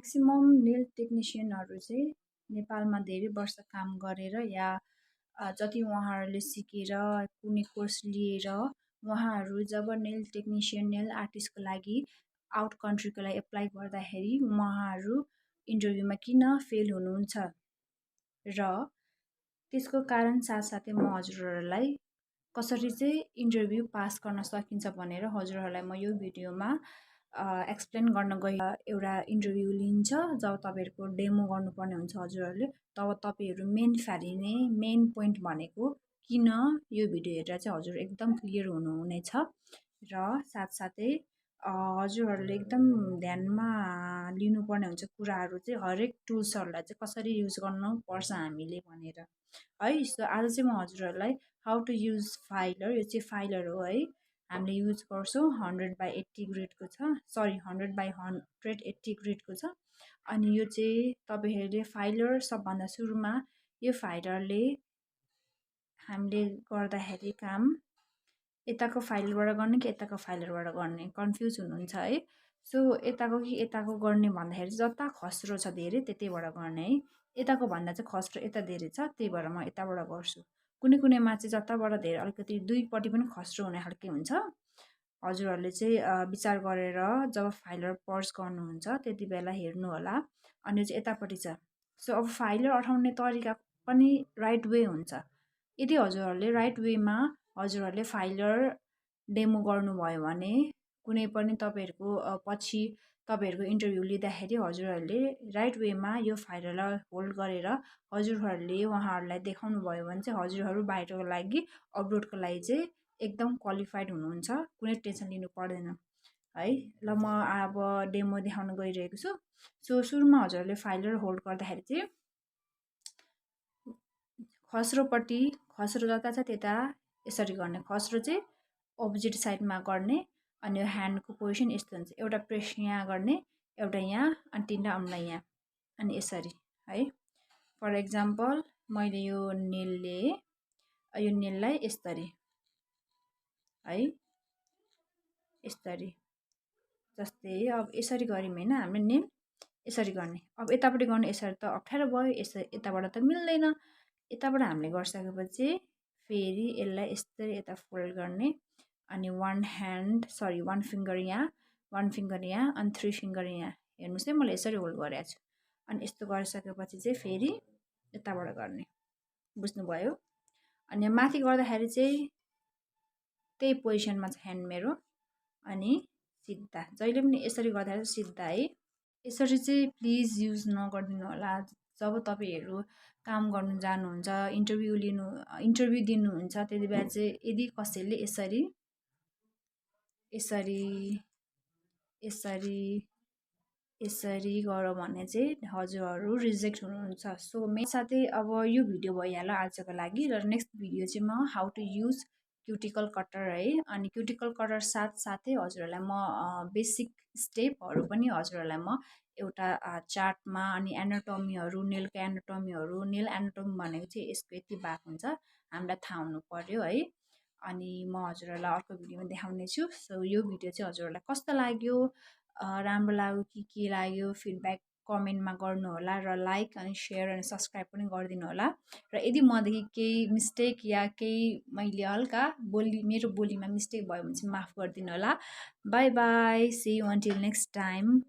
maximum nail टेक्निसियनहरू चाहिँ नेपालमा धेरै वर्ष काम गरेर या जति उहाँहरूले सिकेर कुनै कोर्स लिएर उहाँहरू जब नेल टेक्निसियन नेल आर्टिस्टको लागि आउट कन्ट्रीको लागि एप्लाई गर्दाखेरि उहाँहरू इन्टरभ्यूमा किन फेल हुनुहुन्छ र त्यसको कारण साथसाथै म हजुरहरूलाई कसरी चाहिँ इन्टरभ्यू पास गर्न सकिन्छ भनेर हजुरहरूलाई म यो भिडियोमा एक्सप्लेन गर्न गई एउटा इन्टरभ्यू लिन्छ जब तपाईँहरूको डेमो गर्नुपर्ने हुन्छ हजुरहरूले तब तपाईँहरू मेन फालिने मेन पोइन्ट भनेको किन यो भिडियो हेरेर चाहिँ हजुर एकदम क्लियर हुनुहुनेछ र साथसाथै हजुरहरूले एकदम ध्यानमा लिनुपर्ने हुन्छ कुराहरू चाहिँ हरेक टुल्सहरूलाई चाहिँ कसरी युज गर्नुपर्छ हामीले भनेर है सो आज चाहिँ म हजुरहरूलाई हाउ टु युज फाइलर यो चाहिँ फाइलर हो है हामीले युज गर्छौँ 100/80 ग्रेडको छ सरी 100/180 ग्रेडको छ अनि यो चाहिँ तपाईँहरूले फाइलर सबभन्दा सुरुमा यो फाइलरले हामीले गर्दाखेरि काम यताको फाइलबाट गर्ने कि यताको फाइलरबाट गर्ने कन्फ्युज हुनुहुन्छ है सो यताको कि यताको गर्ने भन्दाखेरि जता खस्रो छ धेरै त्यतैबाट गर्ने है यताको भन्दा चाहिँ खस्रो यता धेरै छ त्यही भएर म यताबाट गर्छु कुनै कुनैमा चाहिँ जताबाट धेरै अलिकति दुईपट्टि पनि खस्रो हुने खालके हुन्छ हजुरहरूले चाहिँ विचार गरेर जब फाइलर पर्स गर्नुहुन्छ त्यति बेला हेर्नु होला अनि चाहिँ यतापट्टि छ सो अब फाइलर अठाउने तरिका पनि राइट वे हुन्छ यदि हजुरहरूले राइट वेमा हजुरहरूले फाइलर डेमो गर्नुभयो भने कुनै पनि तपाईँहरूको पछि तपाईँहरूको इन्टरभ्यू लिँदाखेरि हजुरहरूले राइट वेमा यो फाइलरलाई होल्ड गरेर हजुरहरूले उहाँहरूलाई देखाउनु भयो भने चाहिँ हजुरहरू बाहिरको लागि अब्रोडको लागि चाहिँ एकदम क्वालिफाइड हुनुहुन्छ कुनै टेन्सन लिनु पर्दैन है ल म अब डेमो देखाउन गइरहेको छु सो सुरुमा हजुरहरूले फाइलर होल्ड गर्दाखेरि चाहिँ खस्रोपट्टि खस्रो जता छ त्यता यसरी गर्ने खस्रो चाहिँ अपोजिट साइडमा गर्ने अनि यो ह्यान्डको पोजिसन यस्तो हुन्छ एउटा प्रेस यहाँ गर्ने एउटा यहाँ अनि तिनवटा औँला यहाँ अनि यसरी है फर इक्जाम्पल मैले यो नेललाई यसरी है यसरी जस्तै अब यसरी गऱ्यौँ होइन हामीले नेल यसरी गर्ने अब यतापट्टि गर्ने यसरी त अप्ठ्यारो भयो यसरी यताबाट त मिल्दैन यताबाट हामीले गरिसकेपछि फेरि यसलाई यस्तै यता फोल्ड गर्ने अनि वान फिङ्गर यहाँ अनि 3 फिङ्गर यहाँ हेर्नुहोस् है मैले यसरी होल्ड गरेको छु अनि यस्तो गरिसकेपछि चाहिँ फेरि यताबाट गर्ने बुझ्नुभयो अनि माथि गर्दाखेरि चाहिँ त्यही पोजिसनमा छ ह्यान्ड मेरो अनि सिधा जहिले पनि यसरी गर्दाखेरि सिधा है यसरी चाहिँ प्लिज युज नगरिदिनु होला जब तपाईँहरू काम गर्नु जानुहुन्छ इन्टरभ्यू दिनुहुन्छ त्यति बेला चाहिँ यदि कसैले यसरी यसरी यसरी यसरी गर भने चाहिँ हजुरहरू रिजेक्ट हुनुहुन्छ सो मेरो साथै अब यो भिडियो भइहाल्यो आजको लागि र नेक्स्ट भिडियो चाहिँ म how to use cuticle cutter है अनि क्युटिकल कटर साथसाथै हजुरहरूलाई म बेसिक स्टेपहरू पनि हजुरहरूलाई म एउटा चार्टमा अनि एनाटोमीहरू नेलको एनाटोमीहरू नेल एनाटोमी भनेको चाहिँ यसको यति भाग हुन्छ हामीलाई थाहा हुनु पर्यो है अनि म हजुरहरूलाई अर्को भिडियोमा देखाउने छु सो यो भिडियो चाहिँ हजुरहरूलाई कस्तो लाग्यो राम्रो लाग्यो कि के लाग्यो फिडब्याक कमेन्टमा गर्नुहोला र लाइक अनि सेयर अनि सब्सक्राइब पनि गरिदिनु होला र यदि मदेखि केही मिस्टेक या केही मैले हल्का मेरो बोलीमा मिस्टेक भयो भने चाहिँ माफ गरिदिनु होला bye bye see you until next time